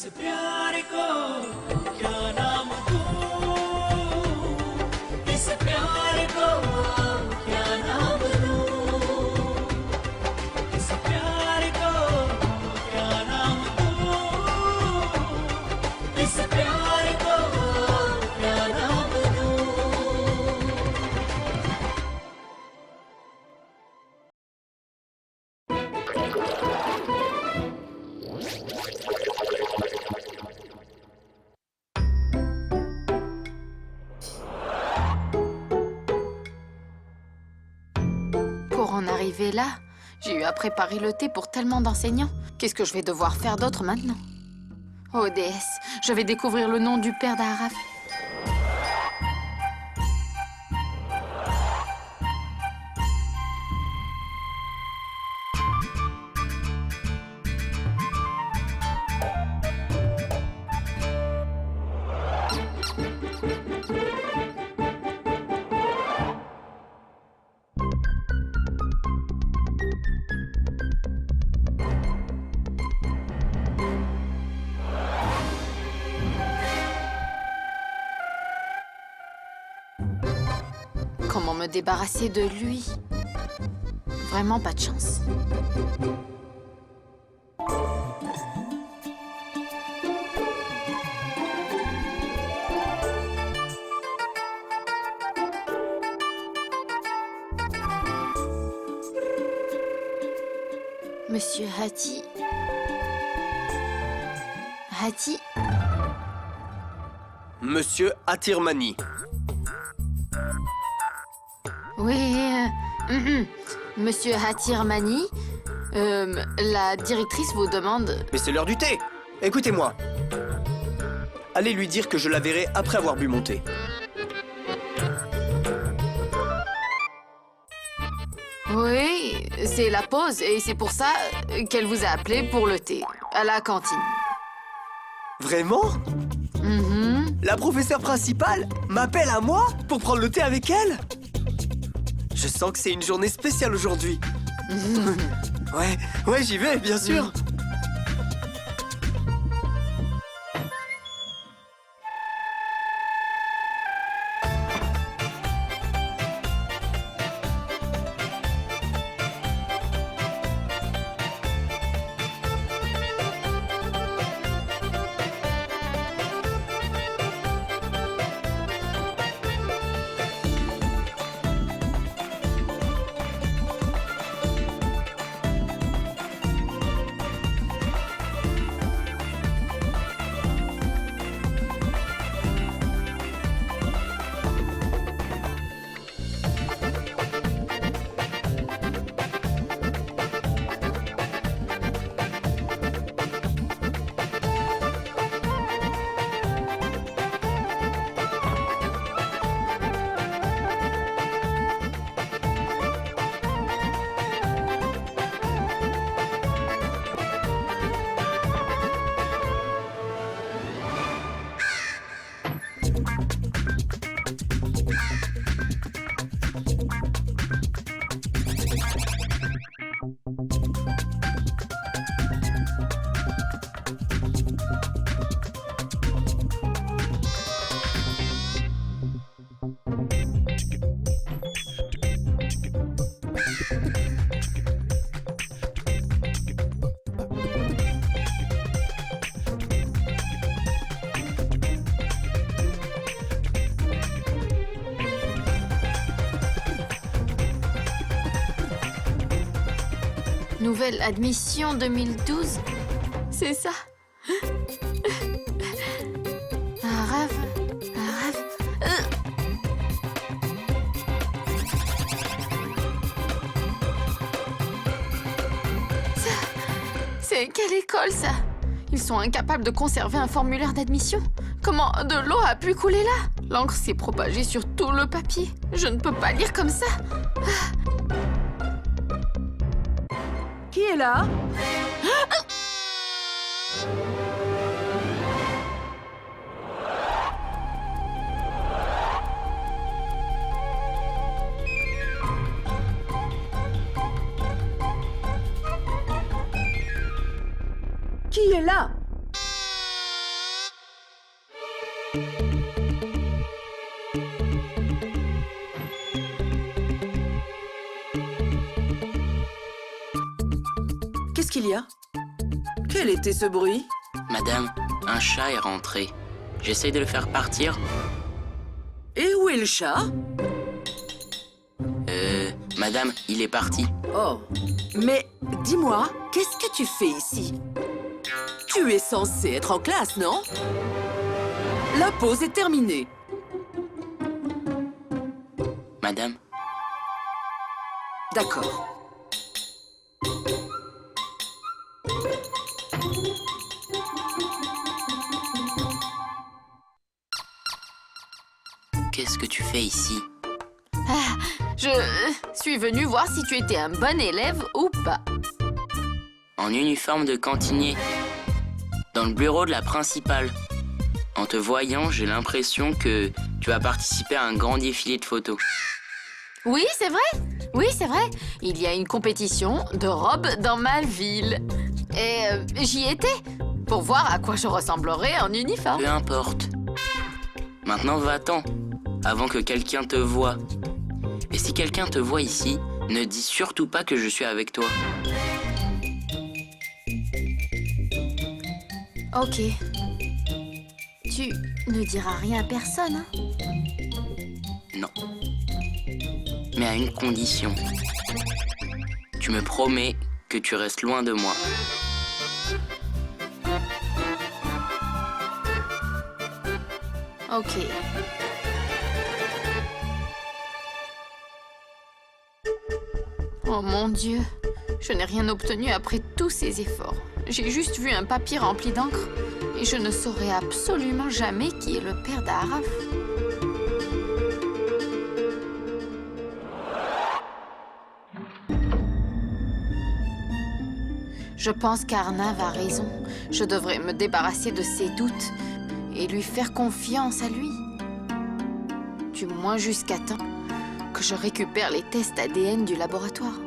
इस प्यार को क्या नाम दूं, इस प्यार को क्या नाम दूं, इस प्यार को क्या नाम दूं, इस प्यार को क्या नाम दूं. Pour en arriver là, j'ai eu à préparer le thé pour tellement d'enseignants. Qu'est-ce que je vais devoir faire d'autre maintenant? Oh déesse, je vais découvrir le nom du père d'Araf. Comment me débarrasser de lui? Vraiment pas de chance. Monsieur Hati... Hati? Monsieur Atirmani. Oui, Monsieur Hatirmani, la directrice vous demande... Mais c'est l'heure du thé. Écoutez-moi. Allez lui dire que je la verrai après avoir bu mon thé. Oui, c'est la pause et c'est pour ça qu'elle vous a appelé pour le thé, à la cantine. Vraiment? La professeure principale m'appelle à moi pour prendre le thé avec elle? Je sens que c'est une journée spéciale aujourd'hui. Ouais, j'y vais, bien sûr. Nouvelle admission 2012, c'est ça? Araf. C'est quelle école, ça? Ils sont incapables de conserver un formulaire d'admission. Comment de l'eau a pu couler là? L'encre s'est propagée sur tout le papier. Je ne peux pas lire comme ça. Qui est là? Qui est là? Qu'est-ce qu'il y a? Quel était ce bruit? Madame, un chat est rentré. J'essaye de le faire partir. Et où est le chat? Madame, il est parti. Oh, mais dis-moi, qu'est-ce que tu fais ici? Tu es censé être en classe, non? La pause est terminée. Madame, D'accord. qu'est-ce que tu fais ici? Je suis venue voir si tu étais un bon élève ou pas. En uniforme de cantinier. Dans le bureau de la principale. En te voyant, j'ai l'impression que tu as participé à un grand défilé de photos. Oui, c'est vrai. Oui, c'est vrai. Il y a une compétition de robes dans ma ville. Et j'y étais pour voir à quoi je ressemblerais en uniforme. Peu importe. Maintenant, va-t'en, avant que quelqu'un te voie. Et si quelqu'un te voit ici, ne dis surtout pas que je suis avec toi. Ok. Tu ne diras rien à personne, hein? Non. Mais à une condition. Tu me promets que tu restes loin de moi. Ok. Oh mon Dieu, je n'ai rien obtenu après tous ces efforts. J'ai juste vu un papier rempli d'encre et je ne saurai absolument jamais qui est le père d'Araf. Je pense qu'Arnav a raison. Je devrais me débarrasser de ses doutes et lui faire confiance à lui. Du moins jusqu'à temps que je récupère les tests ADN du laboratoire.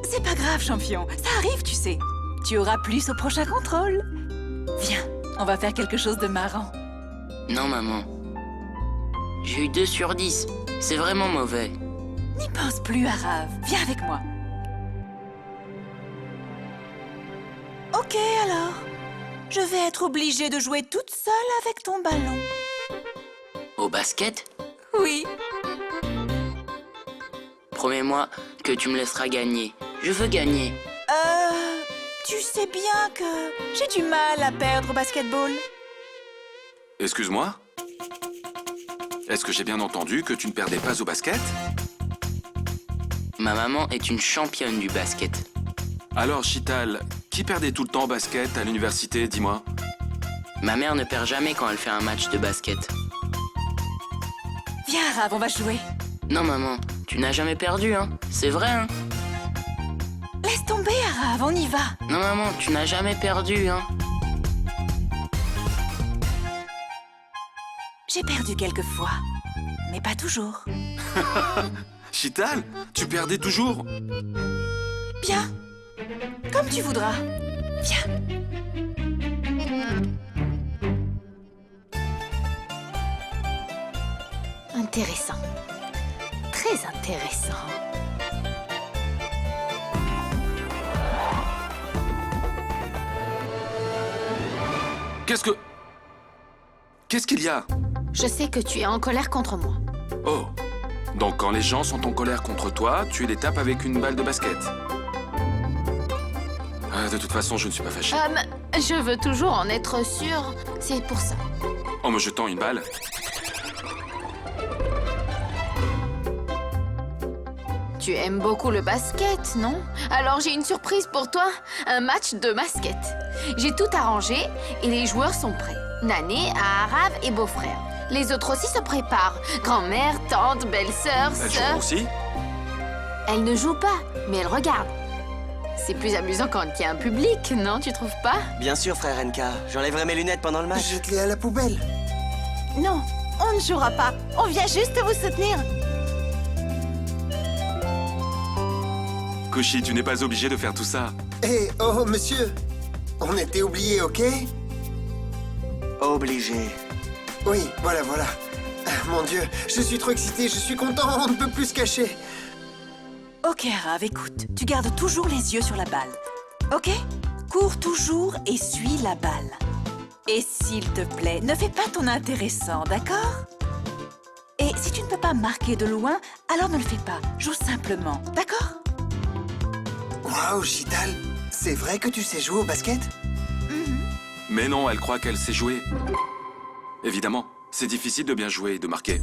C'est pas grave, champion. Ça arrive, tu sais. Tu auras plus au prochain contrôle. Viens, on va faire quelque chose de marrant. Non, maman. J'ai eu 2 sur 10. C'est vraiment mauvais. N'y pense plus, Arav. Viens avec moi. Ok, alors. Je vais être obligée de jouer toute seule avec ton ballon. Au basket, Oui. promets-moi que tu me laisseras gagner. Je veux gagner. Tu sais bien que j'ai du mal à perdre au basketball. Excuse-moi? Est-ce que j'ai bien entendu que tu ne perdais pas au basket? Ma maman est une championne du basket. Alors, Chital, qui perdait tout le temps au basket à l'université, dis-moi? Ma mère ne perd jamais quand elle fait un match de basket. Viens, Arav, on va jouer. Non, maman, tu n'as jamais perdu, hein? C'est vrai, hein? Laisse tomber, Arav, on y va. Non, maman, tu n'as jamais perdu, hein? J'ai perdu quelques fois, mais pas toujours. Chital, tu perdais toujours? Bien, comme tu voudras. Viens. Intéressant. Très intéressant. Qu'est-ce qu'il y a? Je sais que tu es en colère contre moi. Oh, donc quand les gens sont en colère contre toi, tu les tapes avec une balle de basket. De toute façon, je ne suis pas fâché. Je veux toujours en être sûre. C'est pour ça. En me jetant une balle? Tu aimes beaucoup le basket, non? Alors j'ai une surprise pour toi. Un match de basket. J'ai tout arrangé et les joueurs sont prêts. Nané, Arav et beau-frère. Les autres aussi se préparent. Grand-mère, tante, belle-sœur, Elle joue sœur. aussi? Elle ne joue pas, mais elle regarde. C'est plus amusant quand il y a un public, non? Tu trouves pas? Bien sûr, frère NK. J'enlèverai mes lunettes pendant le match. Jette-les à la poubelle. Non, on ne jouera pas. On vient juste vous soutenir. Koshi, tu n'es pas obligé de faire tout ça. Hé, oh, monsieur. On était oubliés, ok? Obligé. Oui, voilà. Ah, mon Dieu, je suis trop excité, je suis content, on ne peut plus se cacher. Ok, Arav, écoute. Tu gardes toujours les yeux sur la balle. Ok? Cours toujours et suis la balle. Et s'il te plaît, ne fais pas ton intéressant, d'accord? Et si tu ne peux pas marquer de loin, alors ne le fais pas. Joue simplement, d'accord? Waouh, Chital, c'est vrai que tu sais jouer au basket? Mais non, elle croit qu'elle sait jouer. Évidemment, c'est difficile de bien jouer et de marquer.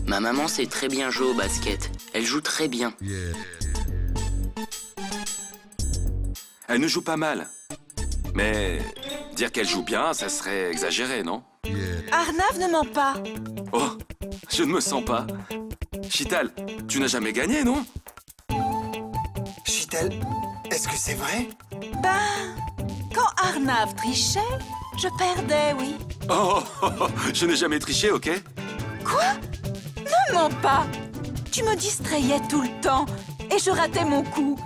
Ma maman sait très bien jouer au basket. Elle joue très bien. Elle ne joue pas mal. Mais dire qu'elle joue bien, ça serait exagéré, non? Arnav ne ment pas. Oh, je ne me sens pas. Chital, tu n'as jamais gagné, non? Chital, est-ce que c'est vrai? Ben, quand Arnav trichait, je perdais, oui. Oh, je n'ai jamais triché, ok? Quoi? Ne mens pas. Tu me distrayais tout le temps et je ratais mon coup.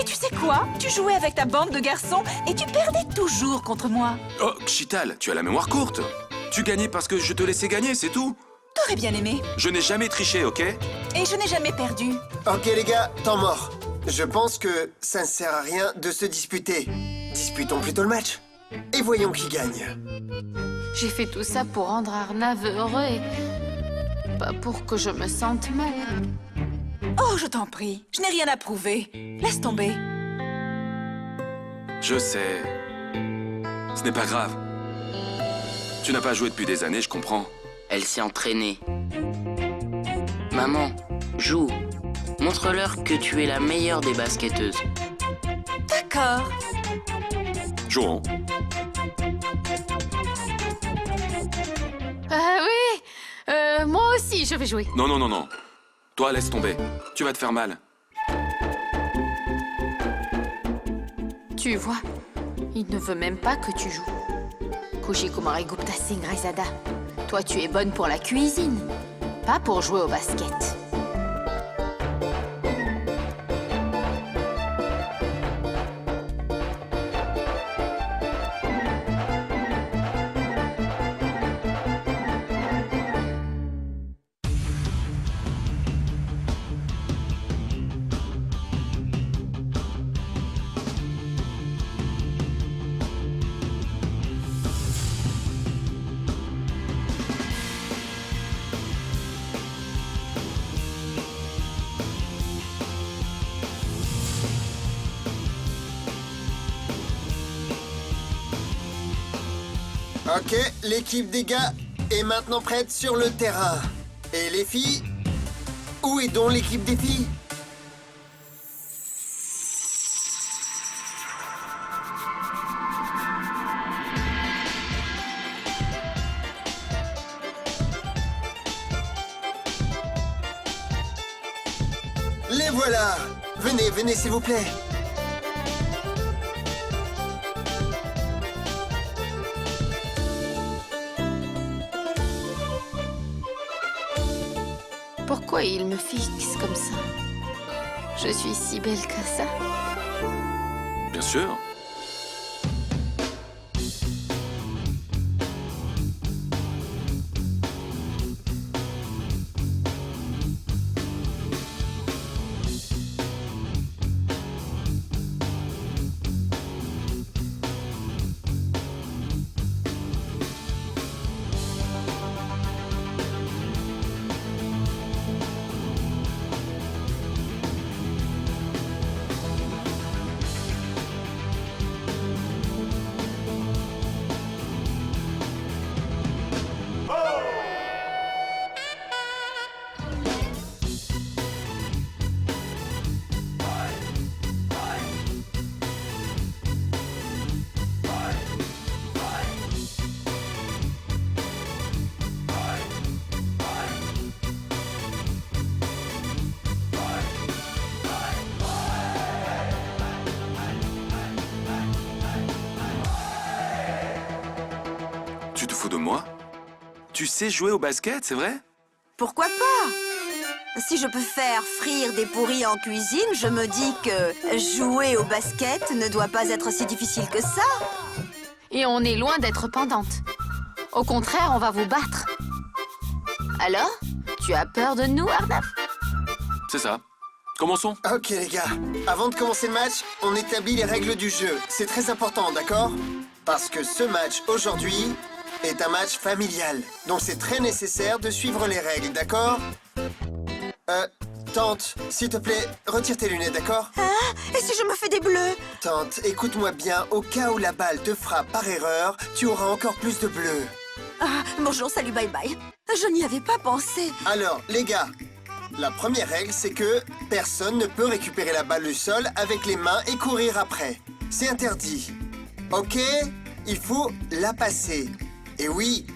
Et tu sais quoi? Tu jouais avec ta bande de garçons et tu perdais toujours contre moi. Oh, Chital, tu as la mémoire courte. Tu gagnais parce que je te laissais gagner, c'est tout. T'aurais bien aimé. Je n'ai jamais triché, ok? Et je n'ai jamais perdu. Ok les gars, temps mort. Je pense que ça ne sert à rien de se disputer. Disputons plutôt le match. Et voyons qui gagne. J'ai fait tout ça pour rendre Arnav heureux et pas pour que je me sente mal. Oh, je t'en prie. Je n'ai rien à prouver. Laisse tomber. Je sais. Ce n'est pas grave. Tu n'as pas joué depuis des années, je comprends. Elle s'est entraînée. Maman, joue. Montre-leur que tu es la meilleure des basketteuses. D'accord. Jouons. Oui, moi aussi je vais jouer. Non. Toi, laisse tomber. Tu vas te faire mal. Tu vois, il ne veut même pas que tu joues. Kujikumari Gupta Singh Raizada, toi tu es bonne pour la cuisine, pas pour jouer au basket. Ok, l'équipe des gars est maintenant prête sur le terrain. Et les filles? Où est donc l'équipe des filles? Les voilà! Venez s'il vous plaît. Pourquoi il me fixe comme ça? Je suis si belle que ça. Bien sûr. Tu te fous de moi? Tu sais jouer au basket, c'est vrai? Pourquoi pas? Si je peux faire frire des pourris en cuisine, je me dis que jouer au basket ne doit pas être si difficile que ça. Et on est loin d'être pendante. Au contraire, on va vous battre. Alors, tu as peur de nous, Arnav? C'est ça. Commençons. Ok les gars, avant de commencer le match, on établit les règles du jeu. C'est très important, d'accord? Parce que ce match aujourd'hui est un match familial. Donc c'est très nécessaire de suivre les règles, d'accord? Tante, s'il te plaît, retire tes lunettes, d'accord? Et si je me fais des bleus? Tante, écoute-moi bien, au cas où la balle te frappe par erreur, tu auras encore plus de bleus. Ah, bonjour, salut, bye bye. Je n'y avais pas pensé. Alors, les gars, la première règle, c'est que personne ne peut récupérer la balle du sol avec les mains et courir après. C'est interdit. Ok? Il faut la passer. Et oui,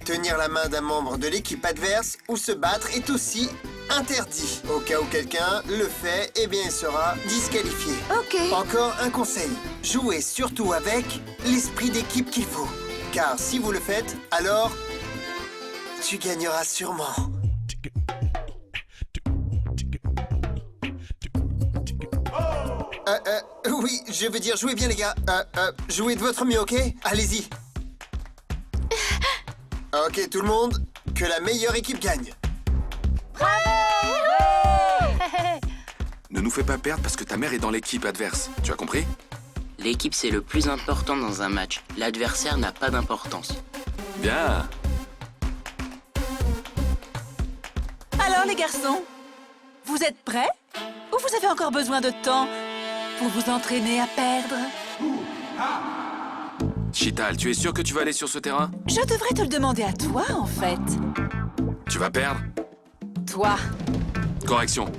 tenir la main d'un membre de l'équipe adverse ou se battre est aussi interdit. Au cas où quelqu'un le fait, eh bien, il sera disqualifié. Ok. Encore un conseil. Jouez surtout avec l'esprit d'équipe qu'il faut. Car si vous le faites, alors tu gagneras sûrement. Oui, je veux dire, jouez bien les gars. Jouez de votre mieux, ok? Allez-y. Ok, tout le monde, que la meilleure équipe gagne. Ne nous fais pas perdre parce que ta mère est dans l'équipe adverse. Tu as compris? L'équipe, c'est le plus important dans un match. L'adversaire n'a pas d'importance. Bien. Alors les garçons, vous êtes prêts? Ou vous avez encore besoin de temps pour vous entraîner à perdre? Chital, tu es sûr que tu vas aller sur ce terrain? Je devrais te le demander à toi, en fait. Tu vas perdre? Toi. Correction.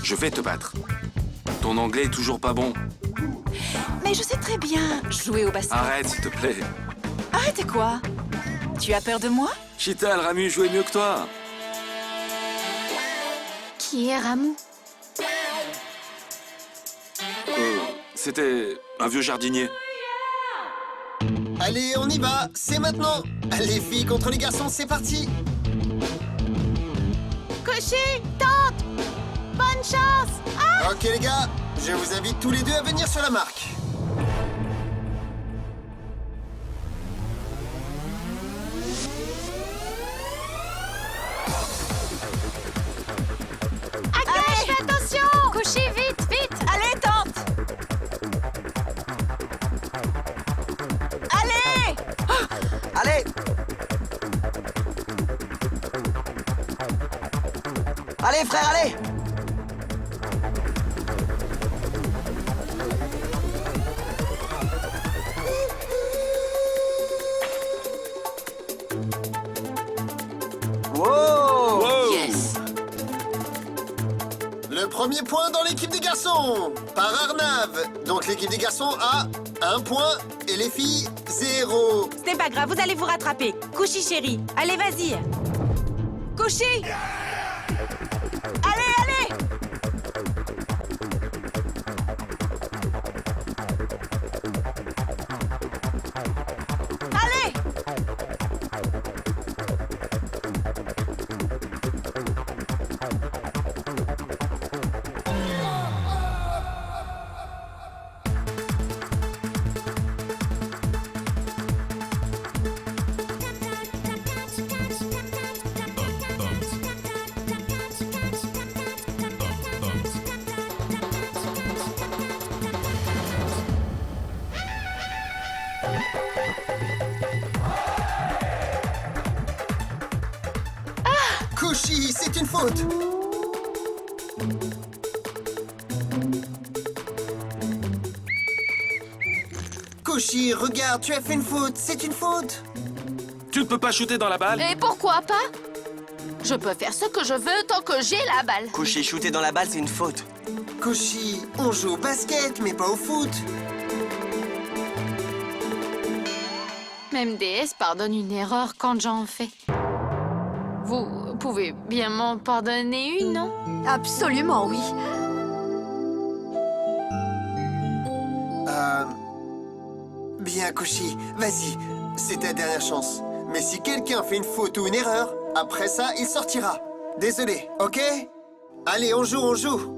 Je vais te battre. Ton anglais est toujours pas bon. Mais je sais très bien jouer au basket. Arrête, s'il te plaît. Arrêtez quoi? Tu as peur de moi? Chital, Ramu jouait mieux que toi. Qui est Ramou? C'était un vieux jardinier. Allez, on y va, c'est maintenant. Les filles contre les garçons, c'est parti. Cocher, tente! Bonne chance! Ok les gars, je vous invite tous les deux à venir sur la marque. Allez, fais attention! Cocher, vite, vite! Allez, tente! Allez! Allez! Allez, frère, allez! Wow! Yes! Le premier point dans l'équipe des garçons, par Arnav. Donc l'équipe des garçons a 1 point et les filles 0. C'est pas grave, vous allez vous rattraper. Couchy, chérie. Allez, vas-y. Couchy! Allez, allez! Allez! Couchy, c'est une faute. Couchy, regarde, tu as fait une faute, c'est une faute. Tu ne peux pas shooter dans la balle? Et pourquoi pas? Je peux faire ce que je veux tant que j'ai la balle. Coucher, shooter dans la balle, c'est une faute. Couchy, on joue au basket, mais pas au foot. Même DS pardonne une erreur quand j'en fais. Vous pouvez bien m'en pardonner une, non? Absolument, oui. Bien, Couchy, vas-y, c'est ta dernière chance. Mais si quelqu'un fait une faute ou une erreur, après ça, il sortira. Désolé, ok? Allez, on joue, on joue.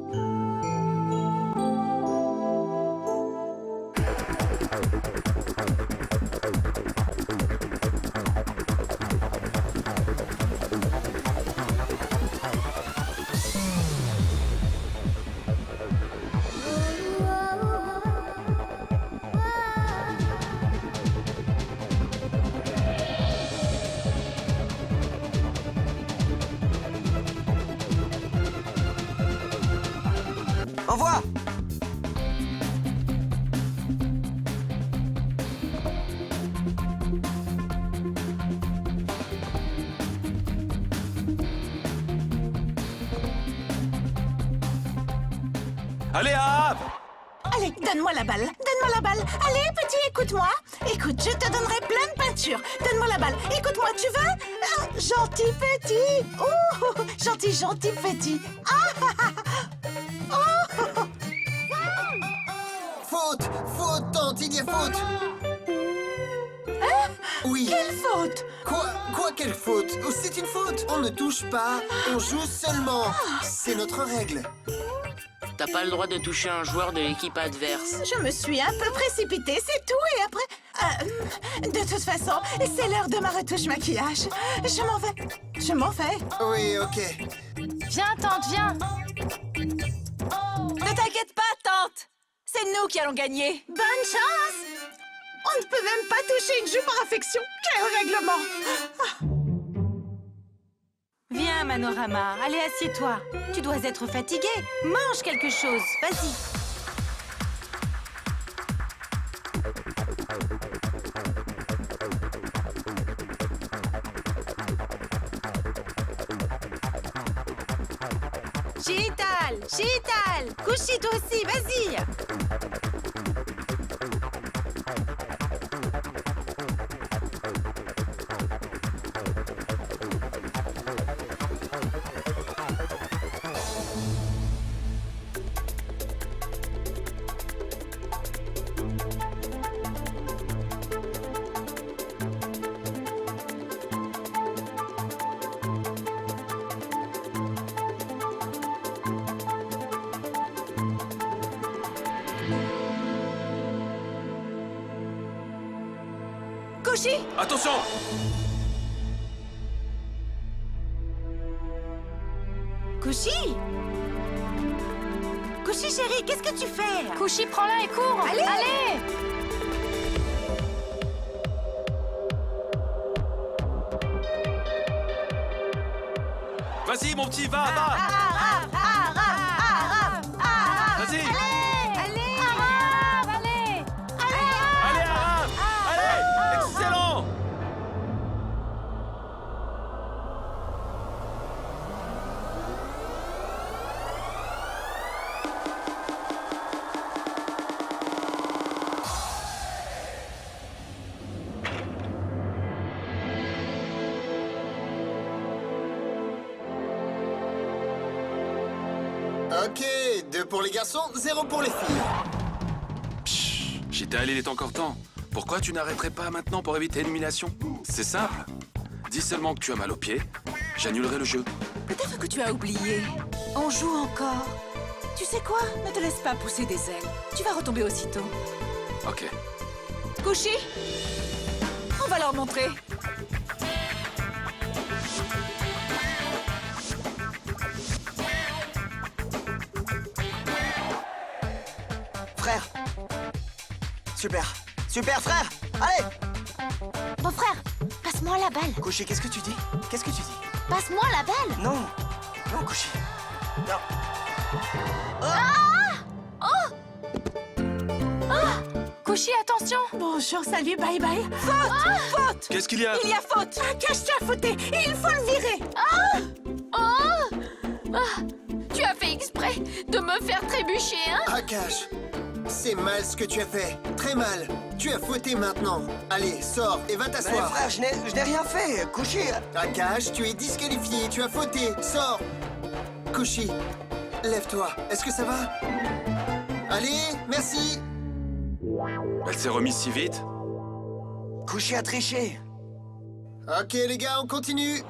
Envoie! Allez, Ahab! Allez, donne-moi la balle. Donne-moi la balle. Allez, petit, écoute-moi. Écoute, je te donnerai plein de peintures. Donne-moi la balle. Écoute-moi, tu veux? Ah, gentil petit. Oh, gentil, gentil petit. Faute! Faute, tante, il y a faute! Oui. Quelle faute? Quoi, quelle faute? Oh, c'est une faute! On ne touche pas, on joue seulement. C'est notre règle. T'as pas le droit de toucher un joueur de l'équipe adverse. Je me suis un peu précipitée, c'est tout. Et après... de toute façon, c'est l'heure de ma retouche maquillage. Je m'en vais. Je m'en vais. Oui, ok. Viens, tante, viens. Ne t'inquiète pas, tante. C'est nous qui allons gagner. Bonne chance. On ne peut même pas toucher une joue par affection. Quel règlement! Viens, Manorama. Allez, assieds-toi. Tu dois être fatigué. Mange quelque chose. Vas-y. Chital, Couchy, toi aussi, vas-y. Couchy! Attention! Couchy! Couchy, chérie, qu'est-ce que tu fais? Couchy, prends-la et cours. Allez. Vas-y, mon petit, va! Vas-y! Allez! Allez, Ahab! Allez! Excellent! Ok, 2 pour les garçons, 0 pour les filles. Pshh, j'étais allé, il est encore temps. Pourquoi tu n'arrêterais pas maintenant pour éviter l'élimination? C'est simple. Dis seulement que tu as mal aux pieds, j'annulerai le jeu. Peut-être que tu as oublié. On joue encore. Tu sais quoi? Ne te laisse pas pousser des ailes. Tu vas retomber aussitôt. Ok. Couchy, on va leur montrer. Frère! Super! Super, frère! Allez! Beau frère, passe-moi la balle. Couchy, qu'est-ce que tu dis? Qu'est-ce que tu dis? Passe-moi la balle. Non! Non, Couchy! Non! Couchy, attention. Bonjour, salut, bye bye. Faute! Qu'est-ce qu'il y a? Il y a faute! Cache-toi à fauter! Il faut le virer! Tu as fait exprès de me faire trébucher, hein? Akash, c'est mal ce que tu as fait. Très mal. Tu as fauté maintenant. Allez, sors et va Mais t'asseoir. frère, je n'ai rien fait! Couchy! Akash, tu es disqualifié. Tu as fauté. Sors. Couchy, lève-toi. Est-ce que ça va? Allez, merci. Elle s'est remise si vite? Couchy a triché! Ok, les gars, on continue.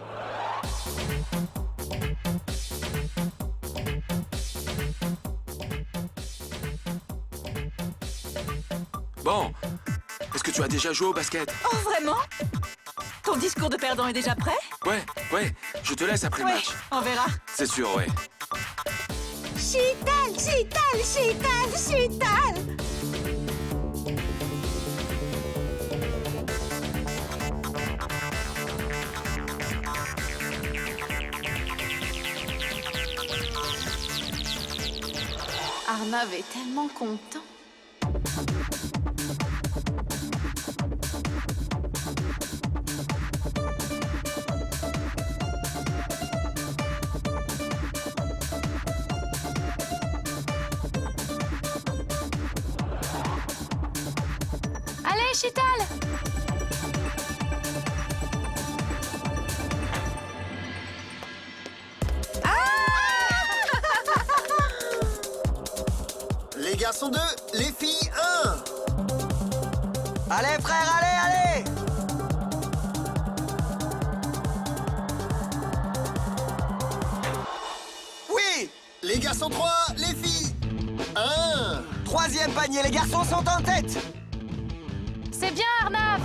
Bon, est-ce que tu as déjà joué au basket? Oh, vraiment? Ton discours de perdant est déjà prêt? Ouais, je te laisse après le Ouais, match. on verra. C'est sûr, ouais. Chital, chital, chital, chital. Arnav est tellement content. Allez, Chital! Les garçons 2, les filles 1. Allez, frère, allez! Oui! Les garçons 3, les filles 1. Troisième panier, les garçons sont en tête! C'est bien, Arnav!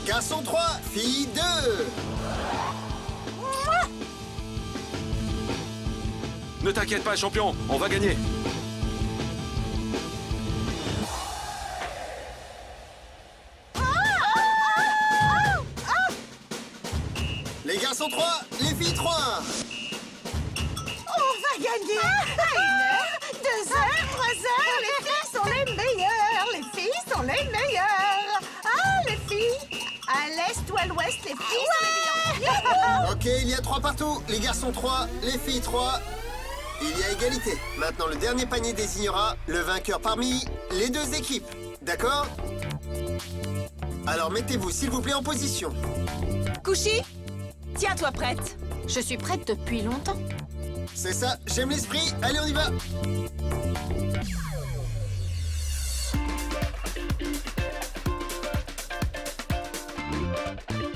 Garçon 3, filles 2. Ne t'inquiète pas, champion, on va gagner. Les garçons 3, les filles 3. On va gagner. À 1 heure, 2 heures, 3 heures. Les filles sont les meilleures. Les filles sont les meilleures. Ah, les filles. À l'est ou à l'ouest, les filles sont les meilleures. Ok, il y a 3 partout. Les garçons 3, les filles 3. Il y a égalité. Maintenant, le dernier panier désignera le vainqueur parmi les 2 équipes. D'accord? Alors, mettez-vous, s'il vous plaît, en position. Couchy, tiens-toi prête. Je suis prête depuis longtemps. C'est ça, j'aime l'esprit. Allez, on y va.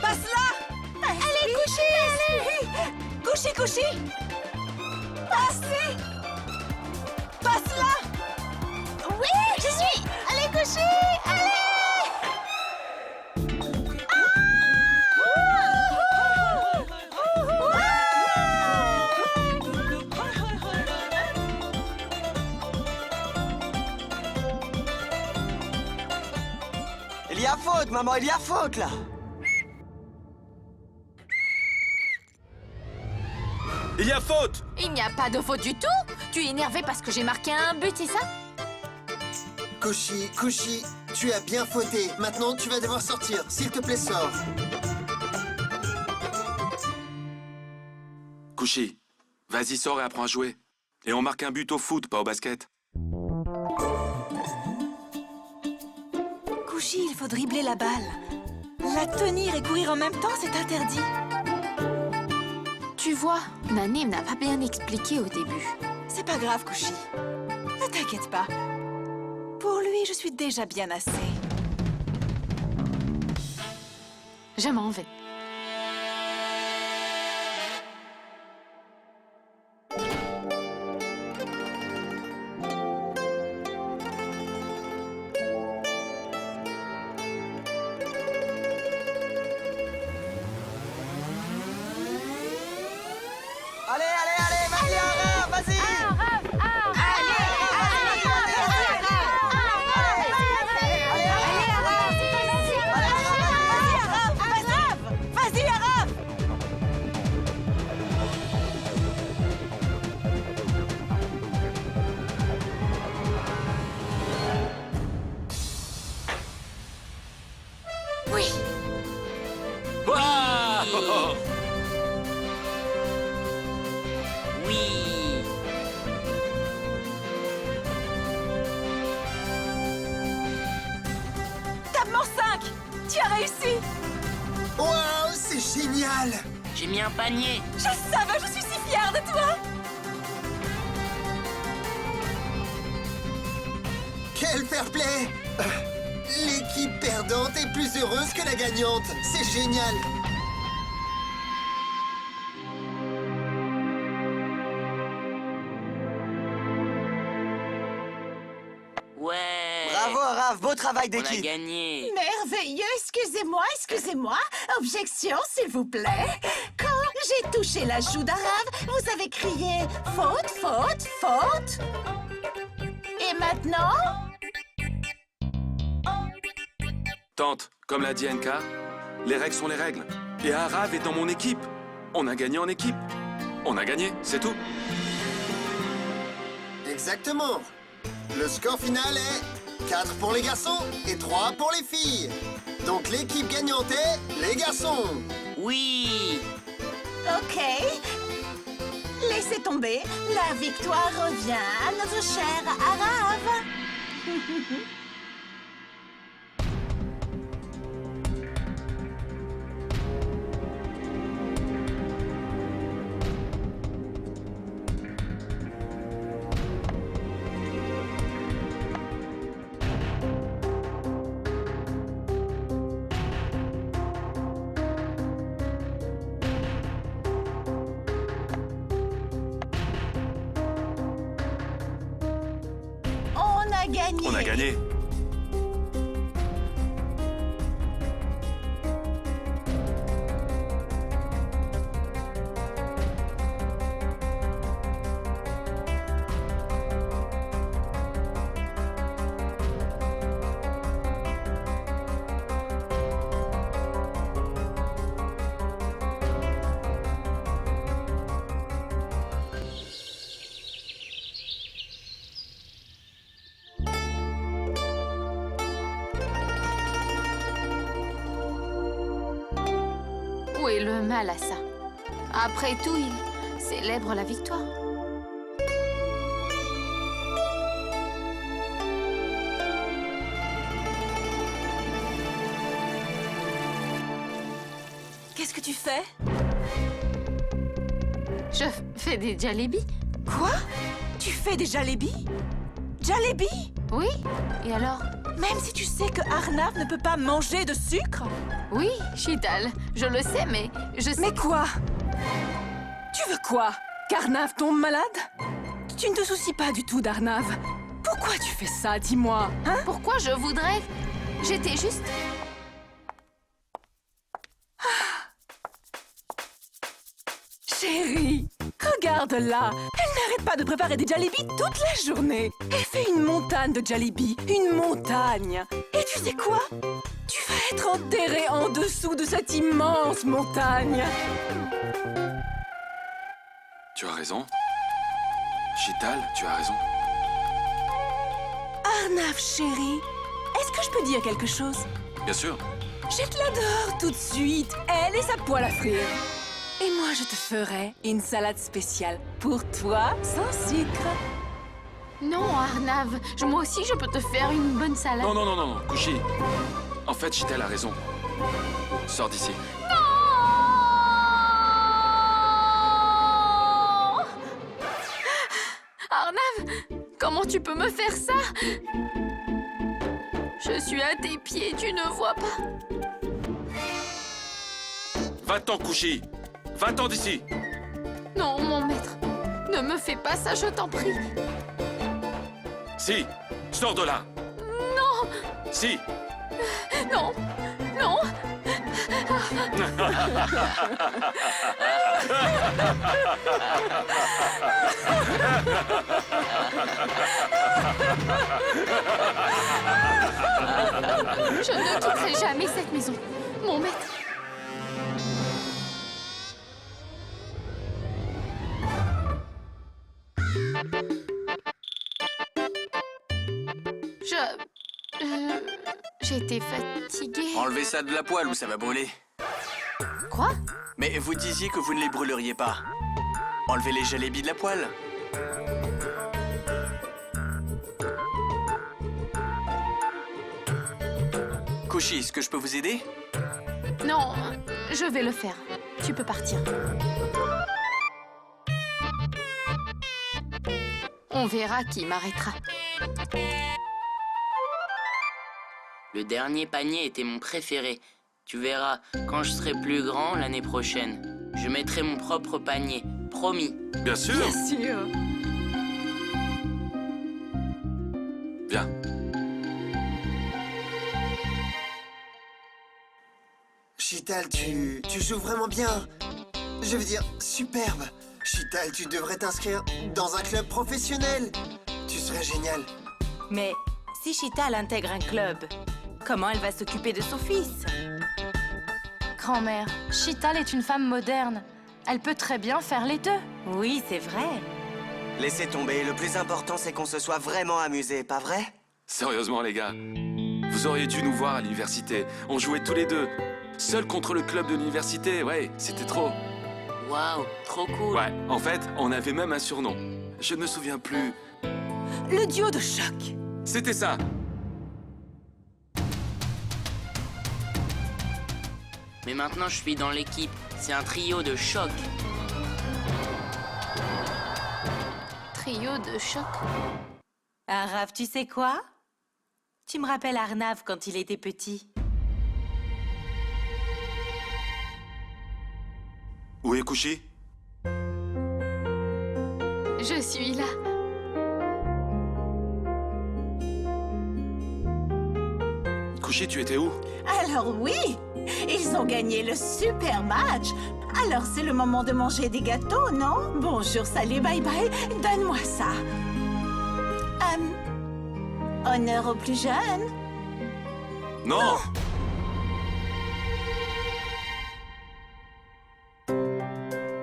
Passe là. Allez, Couchy, allez. Couchy, Couchy. Passez. Passe là. Oui, je suis. Allez, coucher. Allez. Il y a faute, maman, il y a faute, là! Il y a faute! Il n'y a pas de faute du tout. Tu es énervé parce que j'ai marqué un but, c'est ça? Couchy, tu as bien fauté. Maintenant, tu vas devoir sortir. S'il te plaît, sors. Couchy, vas-y, sors et apprends à jouer. Et on marque un but au foot, pas au basket. Couchy, il faut dribbler la balle. La tenir et courir en même temps, c'est interdit. Tu vois, Nané n'a pas bien expliqué au début. C'est pas grave, Couchy. Ne t'inquiète pas. Pour lui, je suis déjà bien assez. Je m'en vais. Allez, vas-y, Ara, vas-y! Vas-y, Araf! Waouh! Oui. Tapement 5! Tu as réussi! Waouh, c'est génial! J'ai mis un panier. Je savais, je suis si fière de toi! Quel fair play! L'équipe perdante est plus heureuse que la gagnante. C'est génial! grave, beau travail On a d'équipe. gagné. Merveilleux, excusez-moi. Objection, s'il vous plaît. Quand j'ai touché la joue d'Arav, vous avez crié faute, faute, faute. Et maintenant? Tante, comme l'a dit NK, les règles sont les règles. Et Arav est dans mon équipe. On a gagné en équipe. On a gagné, c'est tout. Exactement. Le score final est 4 pour les garçons et 3 pour les filles. Donc l'équipe gagnante est les garçons. Oui. Ok. Laissez tomber. La victoire revient à notre cher Arav. On a gagné. On a gagné. Où est le mal à ça? Après tout, il célèbre la victoire. Qu'est-ce que tu fais? Je fais des jalebis. Quoi? Tu fais des jalebis? Jalebis? Oui, et alors? Même si tu sais que Arnav ne peut pas manger de sucre? Oui, Shital, je le sais, mais je sais... Mais quoi? Tu veux quoi? Qu'Arnav tombe malade? Tu ne te soucies pas du tout d'Arnav. Pourquoi tu fais ça, dis-moi, hein? Pourquoi je voudrais? J'étais juste... Chérie, regarde-la. Elle n'arrête pas de préparer des jalebis toute la journée. Elle fait une montagne de jalebis, une montagne. Et tu sais quoi? Tu vas être enterré en dessous de cette immense montagne. Tu as raison. Shital, tu as raison. Arnav, chérie, est-ce que je peux dire quelque chose? Bien sûr. Jette-la dehors tout de suite, elle et sa poêle à frire. Et moi, je te ferai une salade spéciale pour toi, sans sucre. Non, Arnav, moi aussi je peux te faire une bonne salade. Non, non, non, non, non, Kushi. En fait, Shital a raison. Sors d'ici. Arnav, comment tu peux me faire ça? Je suis à tes pieds, tu ne vois pas? Va-t'en, Kushi. Va-t'en d'ici. Non, mon maître, ne me fais pas ça, je t'en prie. Si, sors de là. Non, Si. non, non. Je ne quitterai jamais cette maison, mon maître. J'étais fatiguée. Enlevez ça de la poêle ou ça va brûler. Quoi? Mais vous disiez que vous ne les brûleriez pas. Enlevez les jalebis de la poêle. Kushi, est-ce que je peux vous aider? Non, je vais le faire. Tu peux partir. On verra qui m'arrêtera. Le dernier panier était mon préféré. Tu verras, quand je serai plus grand l'année prochaine, je mettrai mon propre panier. Promis. Bien sûr. Bien sûr. Viens. Chital, tu joues vraiment bien. Je veux dire, superbe. Chital, tu devrais t'inscrire dans un club professionnel. Tu serais génial. Mais si Chital intègre un club, comment elle va s'occuper de son fils? Grand-mère, Chital est une femme moderne. Elle peut très bien faire les deux. Oui, c'est vrai. Laissez tomber, le plus important c'est qu'on se soit vraiment amusé, pas vrai? Sérieusement, les gars, vous auriez dû nous voir à l'université. On jouait tous les deux. Seuls contre le club de l'université, ouais, c'était trop. Waouh, trop cool. Ouais, en fait, on avait même un surnom. Je ne me souviens plus. Le duo de choc. C'était ça. Mais maintenant, je suis dans l'équipe. C'est un trio de choc. Trio de choc. Arav, tu sais quoi? Tu me rappelles Arnav quand il était petit. Où est Kushi? Je suis là. Kushi, tu étais où? Alors oui, ils ont gagné le super match. Alors c'est le moment de manger des gâteaux, non? Bonjour, salut, bye bye. Donne-moi ça. Honneur aux plus jeunes. Non!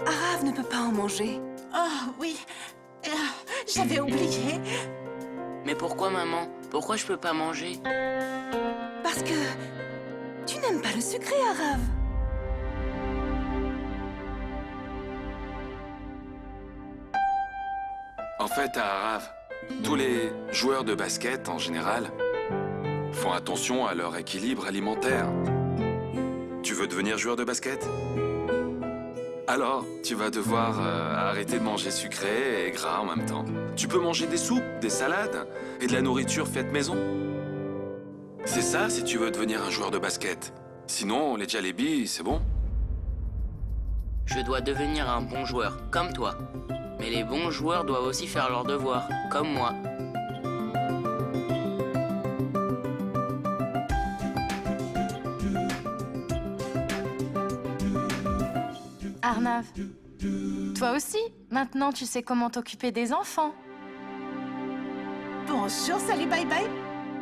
Arav ne peut pas en manger. Oh oui, j'avais oublié. Mais pourquoi, maman? Pourquoi je peux pas manger? Parce que tu n'aimes pas le sucré, Arav. En fait, à Arav, tous les joueurs de basket, en général, font attention à leur équilibre alimentaire. Tu veux devenir joueur de basket? Alors, tu vas devoir arrêter de manger sucré et gras en même temps. Tu peux manger des soupes, des salades et de la nourriture faite maison. C'est ça si tu veux devenir un joueur de basket. Sinon, les jalebis, c'est bon. Je dois devenir un bon joueur, comme toi. Mais les bons joueurs doivent aussi faire leurs devoirs, comme moi. Arnav, toi aussi, maintenant tu sais comment t'occuper des enfants. Bonjour, salut, bye bye.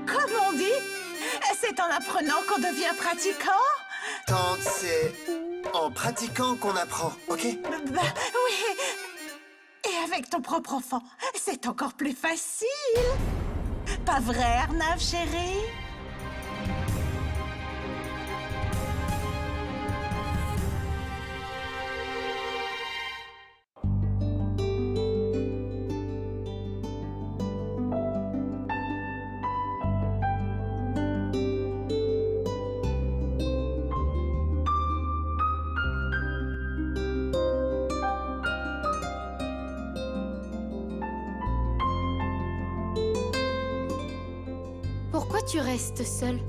Comme on dit, c'est en apprenant qu'on devient pratiquant. Tante, c'est en pratiquant qu'on apprend, ok? Bah oui. Et avec ton propre enfant, c'est encore plus facile. Pas vrai, Arnav, chérie? Pourquoi tu restes seule?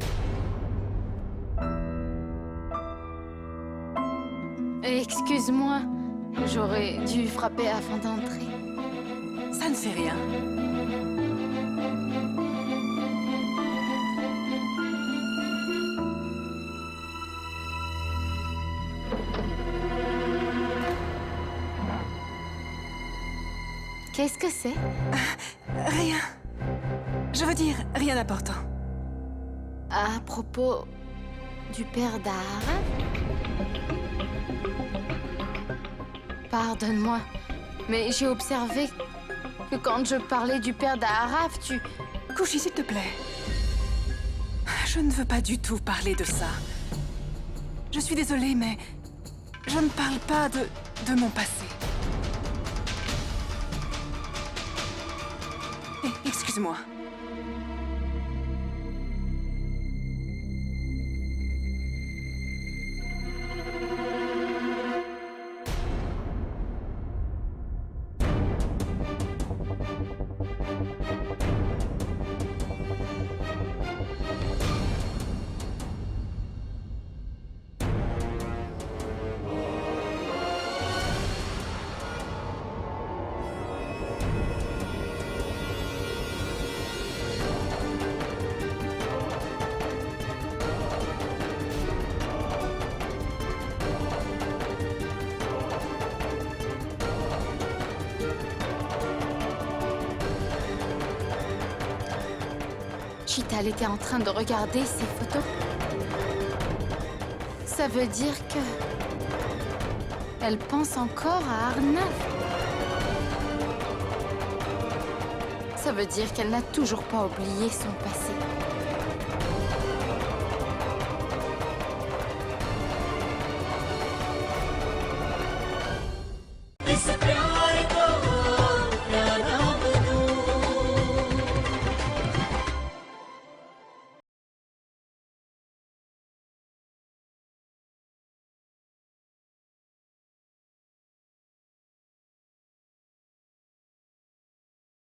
Excuse-moi, j'aurais dû frapper avant d'entrer. Ça ne fait rien. Qu'est-ce que c'est? Rien. Je veux dire, rien d'important. À propos du père d'Arav? Pardonne-moi, mais j'ai observé que quand je parlais du père d'Arav, tu... Kushi, s'il te plaît. Je ne veux pas du tout parler de ça. Je suis désolée, mais je ne parle pas de mon passé. Excuse-moi. Chital était en train de regarder ses photos. Ça veut dire que... elle pense encore à Arnav. Ça veut dire qu'elle n'a toujours pas oublié son passé.